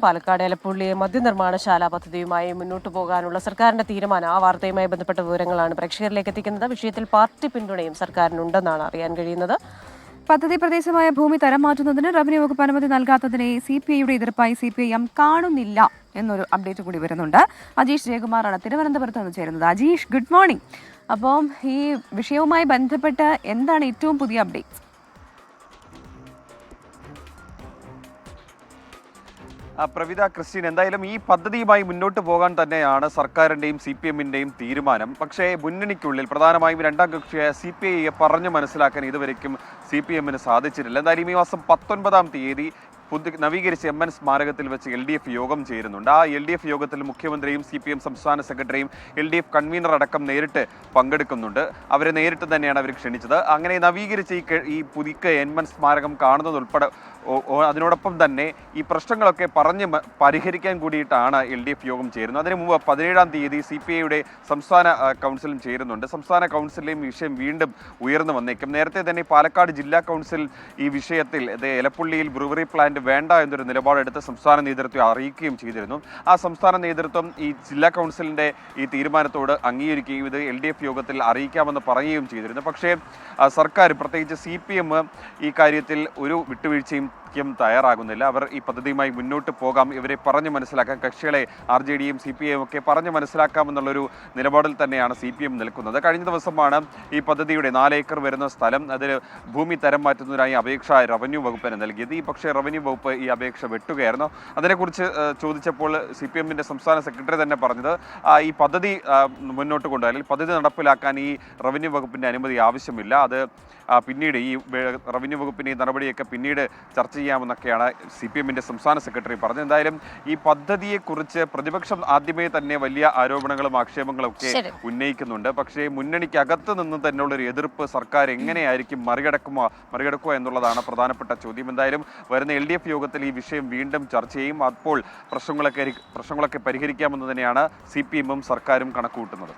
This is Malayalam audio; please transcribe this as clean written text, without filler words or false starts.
പാലക്കാട് എലപ്പുള്ളി മദ്യനിർമ്മാണശാല പദ്ധതിയുമായി മുന്നോട്ടു പോകാനുള്ള സർക്കാരിന്റെ തീരുമാനം, ആ വാർത്തയുമായി ബന്ധപ്പെട്ട വിവരങ്ങളാണ് പ്രേക്ഷകരിലേക്ക് എത്തിക്കുന്നത്. വിഷയത്തിൽ പാർട്ടി പിന്തുണയും സർക്കാരിനുണ്ടെന്നാണ് അറിയാൻ കഴിയുന്നത്. പദ്ധതി പ്രദേശമായ ഭൂമി തരം മാറ്റുന്നതിന് റവന്യൂ വകുപ്പ് അനുമതി നൽകാത്തതിനെ CPIയുടെ എതിർപ്പായി CPIM കാണുന്നില്ല എന്നൊരു അപ്ഡേറ്റ് കൂടി വരുന്നുണ്ട്. അജീഷ് ജയകുമാറാണ് തിരുവനന്തപുരത്ത് നിന്ന് ചേരുന്നത്. Ajeesh, good morning. അപ്പം ഈ വിഷയവുമായി ബന്ധപ്പെട്ട് എന്താണ് ഏറ്റവും പുതിയ അപ്ഡേറ്റ്? പ്രവിത, ക്രിസ്റ്റീൻ, എന്തായാലും ഈ പദ്ധതിയുമായി മുന്നോട്ട് പോകാൻ തന്നെയാണ് സർക്കാരിൻ്റെയും CPMൻ്റെയും തീരുമാനം. പക്ഷേ മുന്നണിക്കുള്ളിൽ പ്രധാനമായും രണ്ടാം കക്ഷിയായ CPIയെ പറഞ്ഞു മനസ്സിലാക്കാൻ ഇതുവരെയ്ക്കും CPMന് സാധിച്ചിട്ടില്ല. എന്തായാലും ഈ മാസം 19-ാം തീയതി നവീകരിച്ച MN സ്മാരകത്തിൽ വെച്ച് LDF യോഗം ചേരുന്നുണ്ട്. ആ LDF യോഗത്തിൽ മുഖ്യമന്ത്രിയും CPM സംസ്ഥാന സെക്രട്ടറിയും LDF കൺവീനർ അടക്കം നേരിട്ട് പങ്കെടുക്കുന്നുണ്ട്. അവരെ നേരിട്ട് തന്നെയാണ് അവർ ക്ഷണിച്ചത്. അങ്ങനെ നവീകരിച്ച ഈ പുതുക്കിയ MN സ്മാരകം കാണുന്നതുൾപ്പെടെ അതിനോടൊപ്പം തന്നെ ഈ പ്രശ്നങ്ങളൊക്കെ പറഞ്ഞ് പരിഹരിക്കാൻ കൂടിയിട്ടാണ് LDF യോഗം ചേരുന്നത്. അതിനു മുമ്പ് 17-ാം തീയതി CPIയുടെ സംസ്ഥാന കൗൺസിലും ചേരുന്നുണ്ട്. സംസ്ഥാന കൗൺസിലിലെയും വിഷയം വീണ്ടും ഉയർന്നു വന്നേക്കും. നേരത്തെ തന്നെ പാലക്കാട് ജില്ലാ കൗൺസിൽ ഈ വിഷയത്തിൽ എലപ്പുള്ളിയിൽ ബ്രൂവറി പ്ലാന്റ് വേണ്ട എന്നൊരു നിലപാടെടുത്ത് സംസ്ഥാന നേതൃത്വം അറിയിക്കുകയും ചെയ്തിരുന്നു. ആ സംസ്ഥാന നേതൃത്വം ഈ ജില്ലാ കൗൺസിലിൻ്റെ ഈ തീരുമാനത്തോട് അംഗീകരിക്കുകയും ഇത് LDF യോഗത്തിൽ അറിയിക്കാമെന്ന് പറയുകയും ചെയ്തിരുന്നു. പക്ഷേ സർക്കാർ, പ്രത്യേകിച്ച് CPM ഈ കാര്യത്തിൽ ഒരു വിട്ടുവീഴ്ചയും തയ്യാറാകുന്നില്ല. അവർ ഈ പദ്ധതിയുമായി മുന്നോട്ട് പോകാം, ഇവരെ പറഞ്ഞു മനസ്സിലാക്കാം, കക്ഷികളെ RJDയും CPIയും ഒക്കെ പറഞ്ഞു മനസ്സിലാക്കാമെന്നുള്ളൊരു നിലപാടിൽ തന്നെയാണ് CPM നിൽക്കുന്നത്. കഴിഞ്ഞ ദിവസമാണ് ഈ പദ്ധതിയുടെ 4 ഏക്കർ വരുന്ന സ്ഥലം അതിന് ഭൂമി തരം മാറ്റുന്നതിനായി അപേക്ഷ റവന്യൂ വകുപ്പിന് നൽകിയത്. ഈ പക്ഷേ റവന്യൂ വകുപ്പ് ഈ അപേക്ഷ വെട്ടുകയായിരുന്നു. അതിനെക്കുറിച്ച് ചോദിച്ചപ്പോൾ CPMൻ്റെ സംസ്ഥാന സെക്രട്ടറി തന്നെ പറഞ്ഞത് ഈ പദ്ധതി മുന്നോട്ട് കൊണ്ടുപോയാൽ പദ്ധതി നടപ്പിലാക്കാൻ ഈ റവന്യൂ വകുപ്പിൻ്റെ അനുമതി ആവശ്യമില്ല, അത് പിന്നീട് ഈ റവന്യൂ വകുപ്പിൻ്റെ ഈ നടപടിയൊക്കെ പിന്നീട് ചർച്ച ചെയ്യാമെന്നൊക്കെയാണ് CPMൻ്റെ സംസ്ഥാന സെക്രട്ടറി പറഞ്ഞത്. എന്തായാലും ഈ പദ്ധതിയെക്കുറിച്ച് പ്രതിപക്ഷം ആദ്യമേ തന്നെ വലിയ ആരോപണങ്ങളും ആക്ഷേപങ്ങളും ഒക്കെ ഉന്നയിക്കുന്നുണ്ട്. പക്ഷേ മുന്നണിക്കകത്ത് നിന്ന് തന്നെയുള്ളൊരു എതിർപ്പ് സർക്കാർ എങ്ങനെയായിരിക്കും മറികടക്കുക എന്നുള്ളതാണ് പ്രധാനപ്പെട്ട ചോദ്യം. എന്തായാലും വരുന്ന LDF യോഗത്തിൽ ഈ വിഷയം വീണ്ടും ചർച്ച ചെയ്യും. അപ്പോൾ പ്രശ്നങ്ങളൊക്കെ പരിഹരിക്കാമെന്ന് തന്നെയാണ് CPMും സർക്കാരും കണക്കുകൂട്ടുന്നത്.